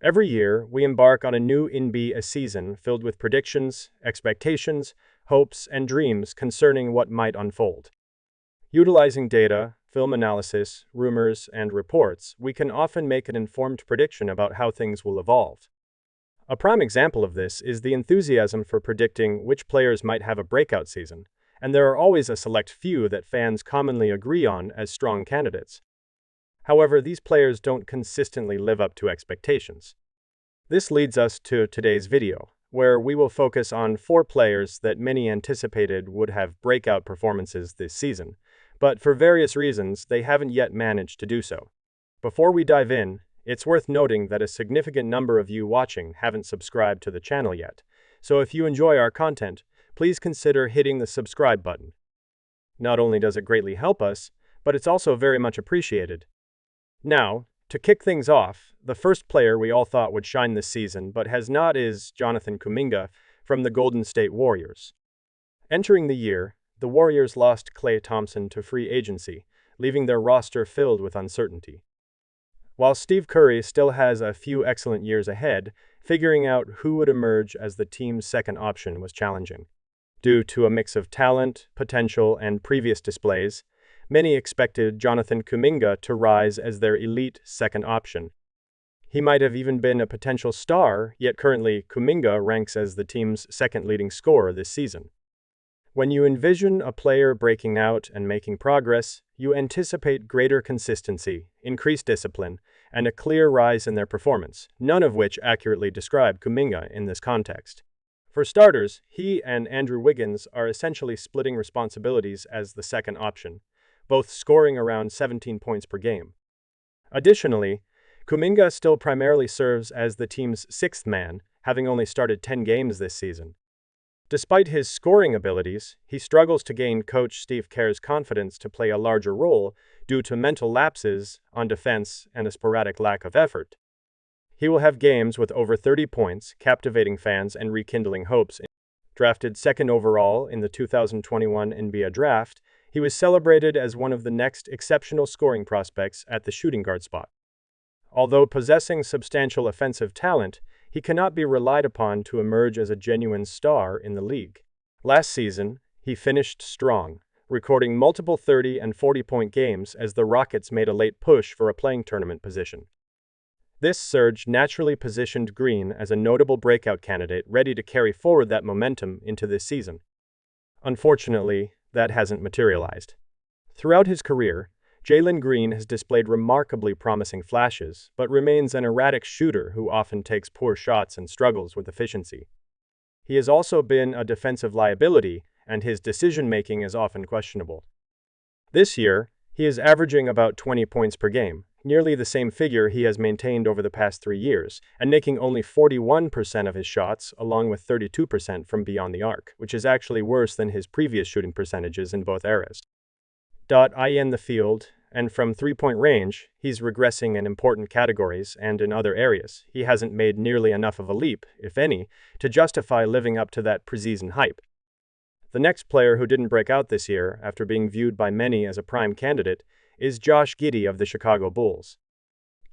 Every year, we embark on a new NBA season filled with predictions, expectations, hopes, and dreams concerning what might unfold. Utilizing data, film analysis, rumors, and reports, we can often make an informed prediction about how things will evolve. A prime example of this is the enthusiasm for predicting which players might have a breakout season, and there are always a select few that fans commonly agree on as strong candidates. However, these players don't consistently live up to expectations. This leads us to today's video, where we will focus on 4 players that many anticipated would have breakout performances this season, but for various reasons they haven't yet managed to do so. Before we dive in, it's worth noting that a significant number of you watching haven't subscribed to the channel yet, so if you enjoy our content, please consider hitting the subscribe button. Not only does it greatly help us, but it's also very much appreciated. Now, to kick things off, the first player we all thought would shine this season but has not is Jonathan Kuminga from the Golden State Warriors. Entering the year, the Warriors lost Klay Thompson to free agency, leaving their roster filled with uncertainty. While Steve Curry still has a few excellent years ahead, figuring out who would emerge as the team's second option was challenging. Due to a mix of talent, potential, and previous displays, many expected Jonathan Kuminga to rise as their elite second option. He might have even been a potential star, yet currently Kuminga ranks as the team's second leading scorer this season. When you envision a player breaking out and making progress, you anticipate greater consistency, increased discipline, and a clear rise in their performance, none of which accurately describe Kuminga in this context. For starters, he and Andrew Wiggins are essentially splitting responsibilities as the second option, both scoring around 17 points per game. Additionally, Kuminga still primarily serves as the team's sixth man, having only started 10 games this season. Despite his scoring abilities, he struggles to gain coach Steve Kerr's confidence to play a larger role due to mental lapses on defense and a sporadic lack of effort. He will have games with over 30 points, captivating fans and rekindling hopes. Drafted second overall in the 2021 NBA Draft, he was celebrated as one of the next exceptional scoring prospects at the shooting guard spot. Although possessing substantial offensive talent, he cannot be relied upon to emerge as a genuine star in the league. Last season, he finished strong, recording multiple 30 and 40-point games as the Rockets made a late push for a playing tournament position. This surge naturally positioned Green as a notable breakout candidate ready to carry forward that momentum into this season. Unfortunately, that hasn't materialized. Throughout his career, Jalen Green has displayed remarkably promising flashes, but remains an erratic shooter who often takes poor shots and struggles with efficiency. He has also been a defensive liability, and his decision-making is often questionable. This year, he is averaging about 20 points per game, nearly the same figure he has maintained over the past 3 years, and making only 41% of his shots, along with 32% from beyond the arc, which is actually worse than his previous shooting percentages in both eras. In the field, and from three-point range, he's regressing in important categories, and in other areas, he hasn't made nearly enough of a leap, if any, to justify living up to that preseason hype. The next player who didn't break out this year, after being viewed by many as a prime candidate, is Josh Giddey of the Chicago Bulls.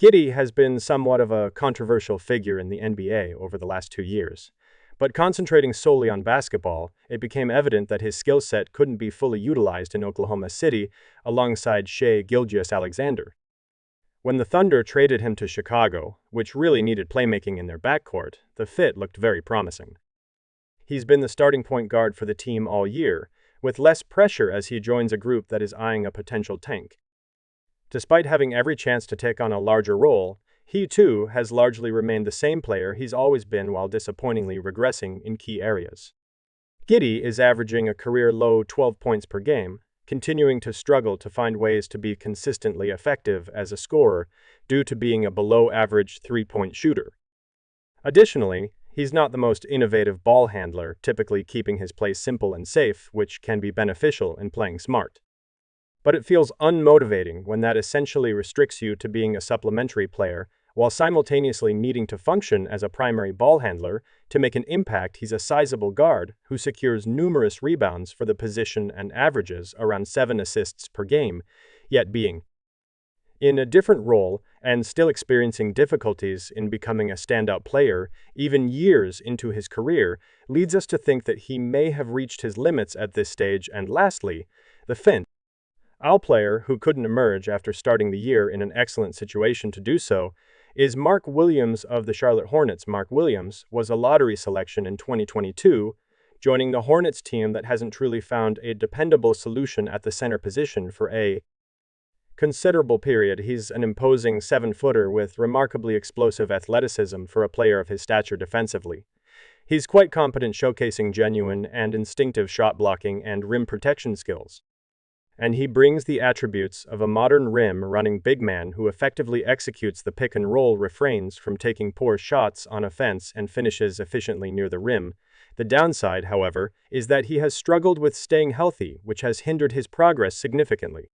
Giddey has been somewhat of a controversial figure in the NBA over the last 2 years. But concentrating solely on basketball, it became evident that his skill set couldn't be fully utilized in Oklahoma City alongside Shai Gilgeous-Alexander. When the Thunder traded him to Chicago, which really needed playmaking in their backcourt, the fit looked very promising. He's been the starting point guard for the team all year, with less pressure as he joins a group that is eyeing a potential tank. Despite having every chance to take on a larger role, he, too, has largely remained the same player he's always been while disappointingly regressing in key areas. Giddey is averaging a career-low 12 points per game, continuing to struggle to find ways to be consistently effective as a scorer due to being a below-average three-point shooter. Additionally, he's not the most innovative ball handler, typically keeping his play simple and safe, which can be beneficial in playing smart. But it feels unmotivating when that essentially restricts you to being a supplementary player, while simultaneously needing to function as a primary ball handler. To make an impact, he's a sizable guard who secures numerous rebounds for the position and averages around 7 assists per game, yet being in a different role and still experiencing difficulties in becoming a standout player, even years into his career, leads us to think that he may have reached his limits at this stage. And lastly, the Finns. Our player, who couldn't emerge after starting the year in an excellent situation to do so, is Mark Williams of the Charlotte Hornets. Mark Williams was a lottery selection in 2022, joining the Hornets team that hasn't truly found a dependable solution at the center position for a considerable period. He's an imposing 7-footer with remarkably explosive athleticism for a player of his stature defensively. He's quite competent, showcasing genuine and instinctive shot blocking and rim protection skills. And he brings the attributes of a modern rim-running big man who effectively executes the pick-and-roll, refrains from taking poor shots on offense, and finishes efficiently near the rim. The downside, however, is that he has struggled with staying healthy, which has hindered his progress significantly.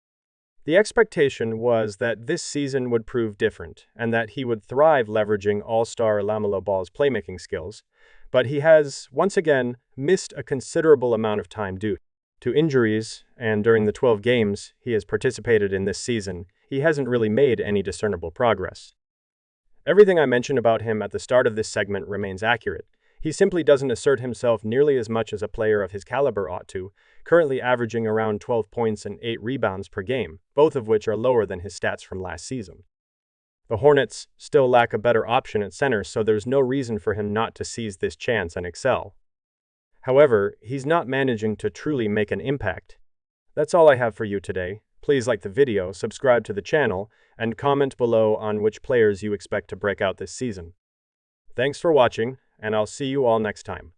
The expectation was that this season would prove different, and that he would thrive leveraging all-star LaMelo Ball's playmaking skills, but he has, once again, missed a considerable amount of time due to injuries, and during the 12 games he has participated in this season, he hasn't really made any discernible progress. Everything I mentioned about him at the start of this segment remains accurate. He simply doesn't assert himself nearly as much as a player of his caliber ought to, currently averaging around 12 points and 8 rebounds per game, both of which are lower than his stats from last season. The Hornets still lack a better option at center, so there's no reason for him not to seize this chance and excel. However, he's not managing to truly make an impact. That's all I have for you today. Please like the video, subscribe to the channel, and comment below on which players you expect to break out this season. Thanks for watching, and I'll see you all next time.